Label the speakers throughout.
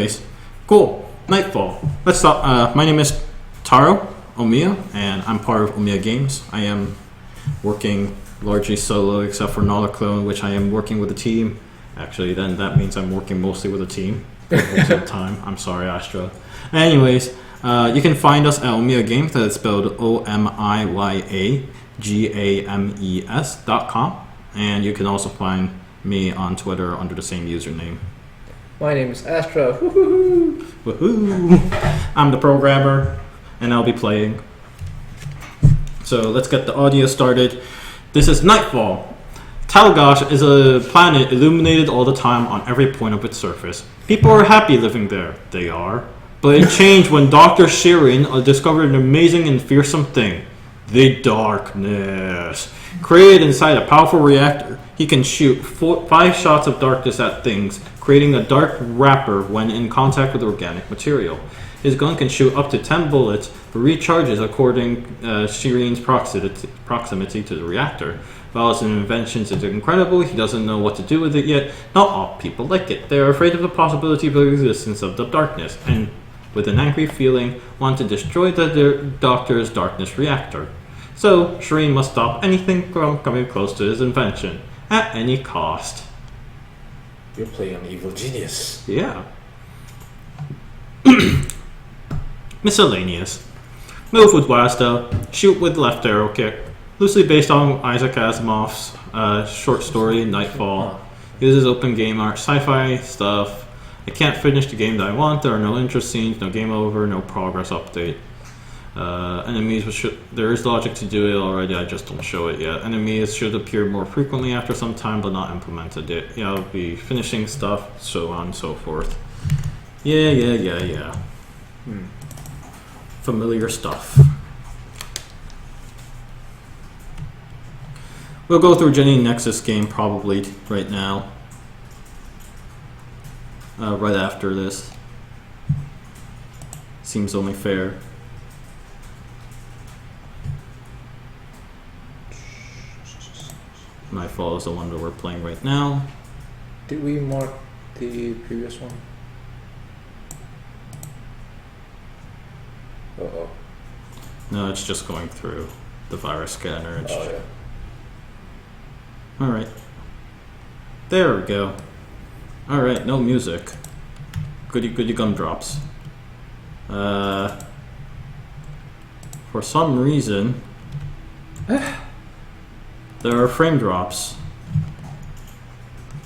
Speaker 1: anyways, cool. Nightfall. Let's start. My name is Taro Omiya, and I'm part of Omiya Games. I am working largely solo, except for Not a Clone, which I am working with a team. Actually, then that means I'm working mostly with a team most of the time. I'm sorry, Astra. Anyways, you can find us at Omiya Games. That's spelled OMIYAGAMES.com, and you can also find me on Twitter under the same username.
Speaker 2: My name is Astra. Woohoo!
Speaker 1: Woohoo! I'm the programmer, and I'll be playing. So let's get the audio started. This is Nightfall. Talgosh is a planet illuminated all the time on every point of its surface. People are happy living there. They are. But it changed when Dr. Shirin discovered an amazing and fearsome thing. The darkness. Created inside a powerful reactor, he can shoot 5 shots of darkness at things, creating a dark wrapper when in contact with organic material. His gun can shoot up to 10 bullets, but recharges according Shirin's proximity to the reactor. While his inventions is incredible, he doesn't know what to do with it yet. Not all people like it. They are afraid of the possibility of the existence of the darkness, and with an angry feeling, want to destroy the Doctor's darkness reactor. So, Shirin must stop anything from coming close to his invention, at any cost.
Speaker 2: You're playing an evil genius.
Speaker 1: Yeah. Miscellaneous. Move with Wasta, shoot with left arrow kick. Loosely based on Isaac Asimov's short story, Nightfall. Uses open game art, sci-fi stuff. I can't finish the game that I want. There are no interest scenes, no game over, no progress update. Enemies, there is logic to do it already, I just don't show it yet. Enemies should appear more frequently after some time, but not implemented yet. Yeah, I'll be finishing stuff, so on and so forth. Yeah. Familiar stuff. We'll go through Jenny Nexus game probably right now. Right after this. Seems only fair. Nightfall is the one that we're playing right now.
Speaker 2: Did we mark the previous one? Uh-oh.
Speaker 1: No, it's just going through the virus scanner.
Speaker 2: Oh, yeah.
Speaker 1: Alright. There we go. Alright, no music. Goody gumdrops. For some reason, there are frame drops.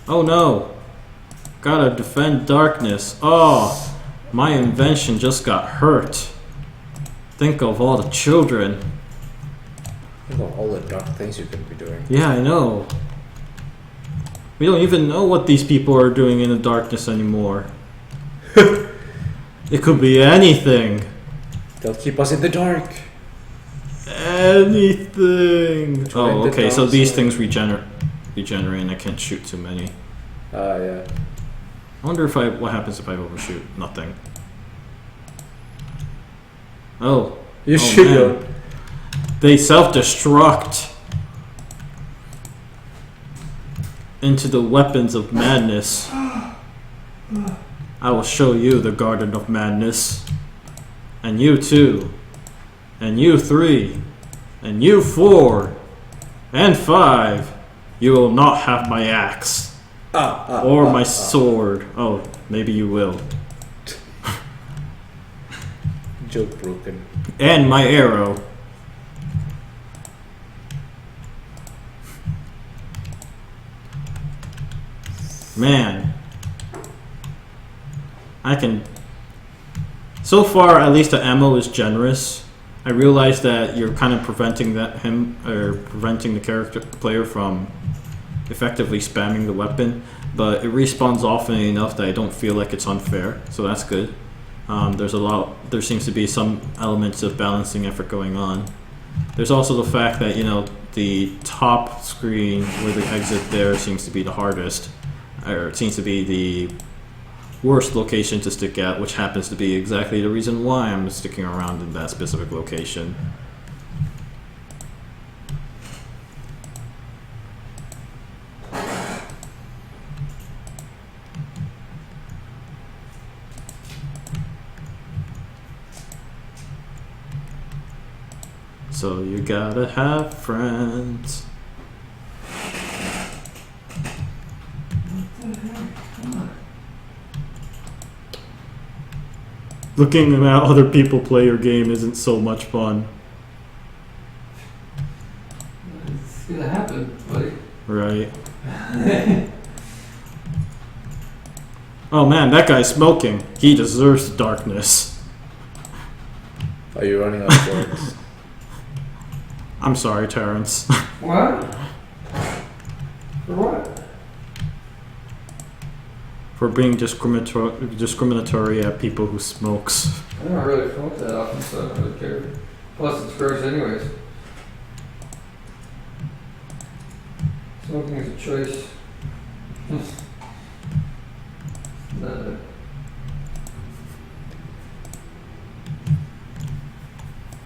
Speaker 1: Oh no! Gotta defend darkness. Oh! My invention just got hurt. Think of all the children.
Speaker 2: Think of all the dark things you could be doing.
Speaker 1: Yeah, I know. We don't even know what these people are doing in the darkness anymore. It could be anything.
Speaker 2: They'll keep us in the dark.
Speaker 1: Anything. Oh, okay, so these things regenerate and I can't shoot too many.
Speaker 2: Yeah.
Speaker 1: I wonder what happens if I overshoot. Nothing. Oh.
Speaker 2: You shoot.
Speaker 1: They self-destruct into the weapons of madness. I will show you the Garden of Madness. And you 2. And you 3. And you 4. And 5. You will not have my axe. Or my sword. Oh, maybe you will.
Speaker 2: Joke broken.
Speaker 1: And my arrow. Man. I can... So far, at least the ammo is generous. I realize that you're kind of preventing the player from effectively spamming the weapon, but it respawns often enough that I don't feel like it's unfair, so that's good. There seems to be some elements of balancing effort going on. There's also the fact that, the top screen where the exit there seems to be the hardest, or it seems to be the worst location to stick at, which happens to be exactly the reason why I'm sticking around in that specific location. So you gotta have friends. Looking at other people play your game isn't so much fun.
Speaker 3: It's gonna happen, buddy.
Speaker 1: Right. Oh man, that guy's smoking. He deserves the darkness.
Speaker 2: Are you running out of words?
Speaker 1: I'm sorry, Terrence.
Speaker 3: What? For what?
Speaker 1: For being discriminatory at people who smokes.
Speaker 3: I don't really smoke that often, so I don't really care. Plus, it's gross anyways. Smoking is a choice. No.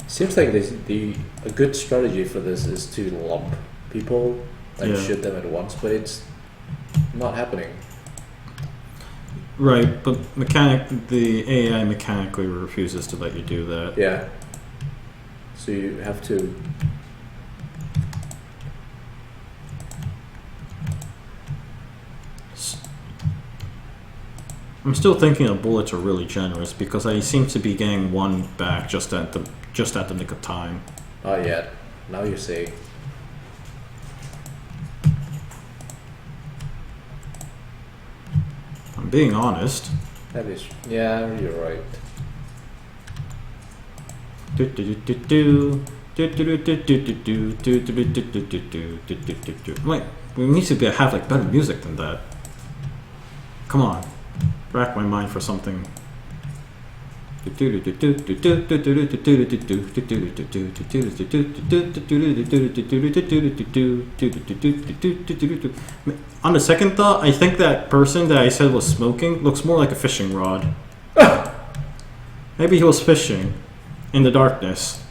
Speaker 2: Seems like a good strategy for this is to lump people and shoot them at once, but it's not happening.
Speaker 1: Right, but the AI mechanically refuses to let you do that.
Speaker 2: Yeah. So you have to.
Speaker 1: I'm still thinking the bullets are really generous because I seem to be getting one back just at the nick of time.
Speaker 2: Oh yeah. Now you say.
Speaker 1: I'm being honest.
Speaker 2: That is. Yeah, you're right.
Speaker 1: Wait, we need to have like better music than that. Come on, rack my mind for something. On the second thought, I think that person that I said was smoking looks more like a fishing rod. Maybe he was fishing in the darkness.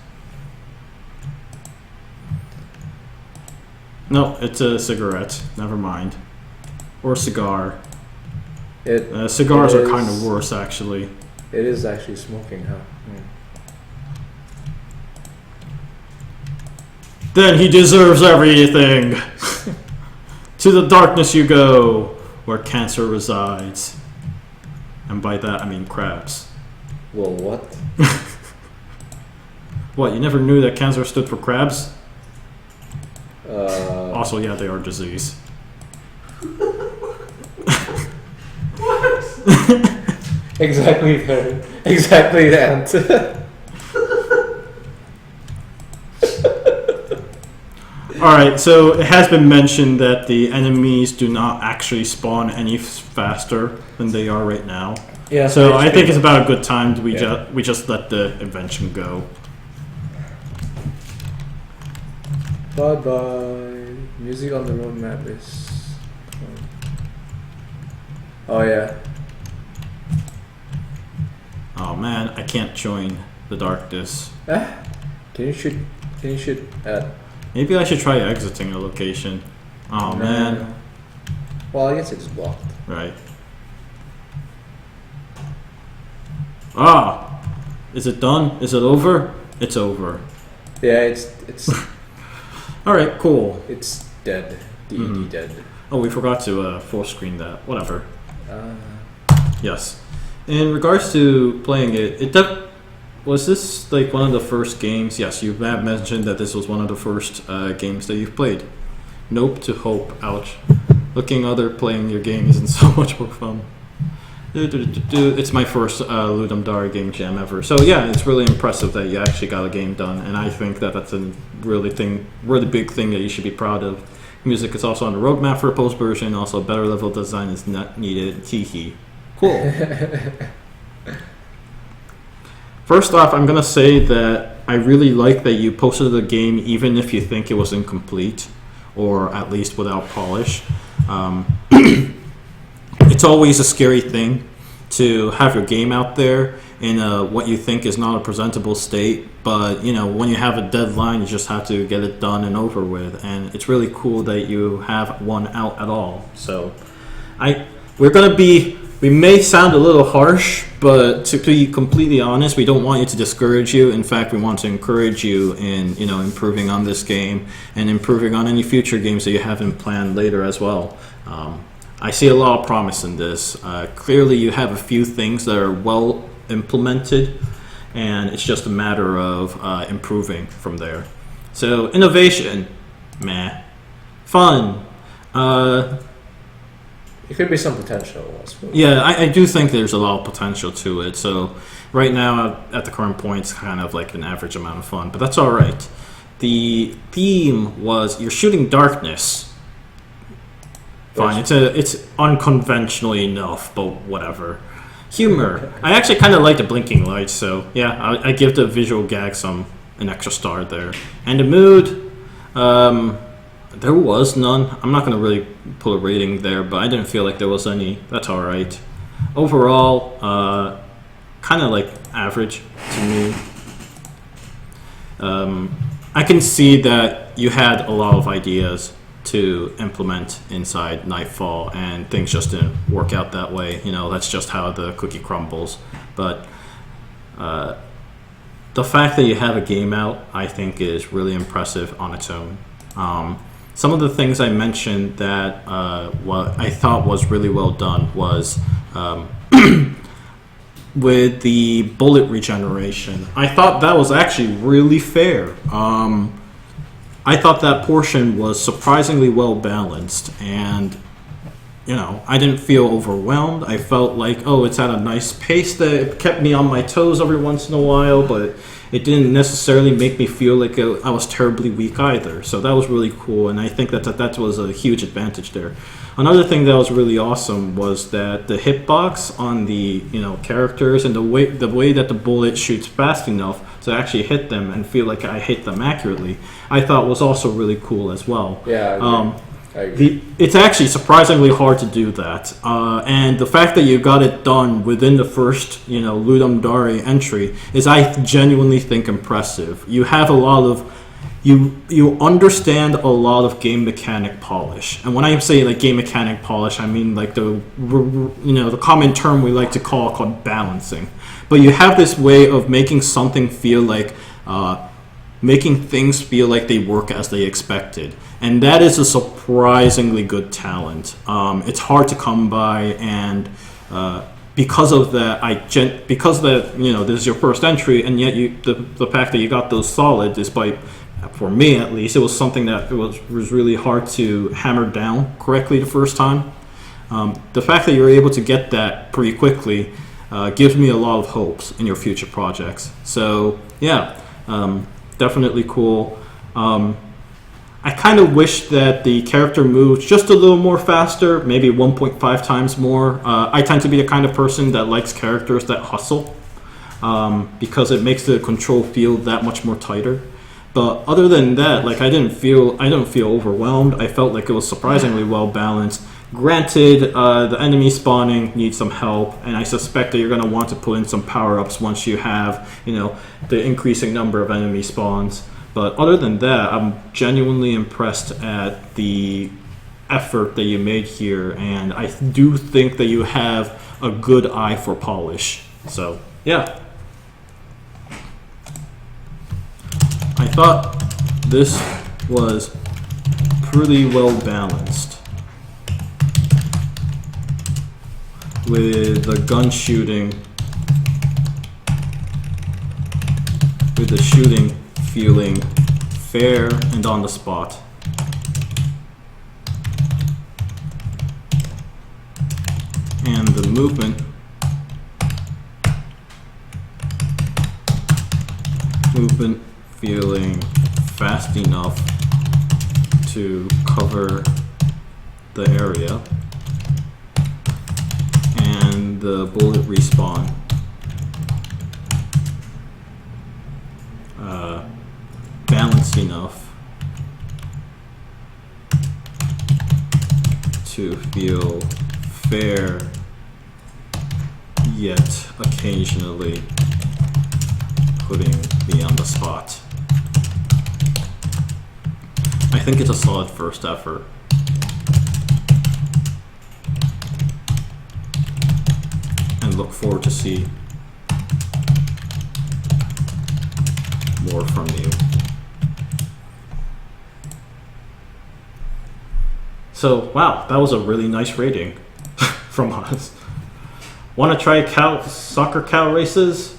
Speaker 1: No, it's a cigarette. Never mind. Or cigar. Cigars are kind of worse, actually.
Speaker 2: It is actually smoking, huh?
Speaker 1: Then he deserves everything. To the darkness you go, where cancer resides. And by that I mean crabs.
Speaker 2: Well, what?
Speaker 1: What, you never knew that cancer stood for crabs?
Speaker 2: Also,
Speaker 1: yeah, they are disease.
Speaker 2: exactly the answer.
Speaker 1: Alright, so it has been mentioned that the enemies do not actually spawn any faster than they are right now.
Speaker 2: Yeah.
Speaker 1: So I think it's about a good time we just let the invention go.
Speaker 2: Bye bye. Music on the roadmap is. Oh yeah.
Speaker 1: Oh man, I can't join the darkness.
Speaker 2: Can you shoot at?
Speaker 1: Maybe I should try exiting a location. Oh man.
Speaker 2: Well, I guess it's blocked.
Speaker 1: Right. Ah! Is it done? Is it over? It's over.
Speaker 2: Yeah, it's
Speaker 1: Alright, cool.
Speaker 2: it's dead. DED dead.
Speaker 1: Oh, we forgot to full screen that. Whatever. Yes. In regards to playing it, was this like one of the first games? Yes, you have mentioned that this was one of the first games that you've played. Nope to hope. Ouch. Looking other playing your game isn't so much more fun. It's my first Ludum Dare game jam ever. So yeah, it's really impressive that you actually got a game done, and I think that that's a really big thing that you should be proud of. Music is also on the roadmap for a post version. Also, better level design is not needed. Teehee. Cool. First off, I'm gonna say that I really like that you posted the game even if you think it was incomplete, or at least without polish. It's always a scary thing to have your game out there in what you think is not a presentable state, but when you have a deadline, you just have to get it done and over with, and it's really cool that you have one out at all. So we're gonna be we may sound a little harsh, but to be completely honest, we don't want you to discourage you. In fact, we want to encourage you in improving on this game and improving on any future games that you haven't planned later as well. I see a lot of promise in this. Clearly, you have a few things that are well implemented, and it's just a matter of improving from there. So innovation, meh. Fun.
Speaker 2: It could be some potential, I suppose.
Speaker 1: Yeah, I do think there's a lot of potential to it. So right now, at the current point, it's kind of like an average amount of fun, but that's all right. The theme was you're shooting darkness. Fine, it's unconventionally enough, but whatever. Humor. I actually kind of like the blinking lights, so yeah, I give the visual gag an extra star there. And the mood, there was none. I'm not going to really pull a rating there, but I didn't feel like there was any. That's all right. Overall, kind of like average to me. I can see that you had a lot of ideas to implement inside Nightfall, and things just didn't work out that way. That's just how the cookie crumbles. But the fact that you have a game out, I think, is really impressive on its own. Some of the things I mentioned that what I thought was really well done was with the bullet regeneration. I thought that was actually really fair. I thought that portion was surprisingly well balanced, and I didn't feel overwhelmed. I felt like, it's at a nice pace that it kept me on my toes every once in a while, but it didn't necessarily make me feel like I was terribly weak either. So that was really cool, and I think that was a huge advantage there. Another thing that was really awesome was that the hitbox on the characters and the way that the bullet shoots fast enough to actually hit them and feel like I hit them accurately, I thought was also really cool as well.
Speaker 2: Yeah, I agree.
Speaker 1: It's actually surprisingly hard to do that, and the fact that you got it done within the first, Ludum Dare entry is, I genuinely think, impressive. You have a lot of, you understand a lot of game mechanic polish, and when I say like game mechanic polish, I mean like the common term we like to called balancing. But you have this way of making something feel like. Making things feel like they work as they expected, and that is a surprisingly good talent. It's hard to come by, and because of that, this is your first entry, and yet the fact that you got those solid, despite, for me at least, it was something that was really hard to hammer down correctly the first time. The fact that you're able to get that pretty quickly gives me a lot of hopes in your future projects. So yeah. Definitely cool. I kind of wish that the character moved just a little more faster, maybe 1.5 times more. I tend to be the kind of person that likes characters that hustle, because it makes the control feel that much more tighter. But other than that, like I don't feel overwhelmed. I felt like it was surprisingly well balanced. Granted, the enemy spawning needs some help, and I suspect that you're going to want to put in some power-ups once you have, the increasing number of enemy spawns. But other than that, I'm genuinely impressed at the effort that you made here, and I do think that you have a good eye for polish. So, yeah. I thought this was pretty well balanced. With the gun shooting, with the shooting feeling fair and on the spot. And the movement feeling fast enough to cover the area. And the bullet respawn balanced enough to feel fair, yet occasionally putting me on the spot. I think it's a solid first effort. look forward to see more from you. So, wow, that was a really nice rating from us. Want to try soccer cow races?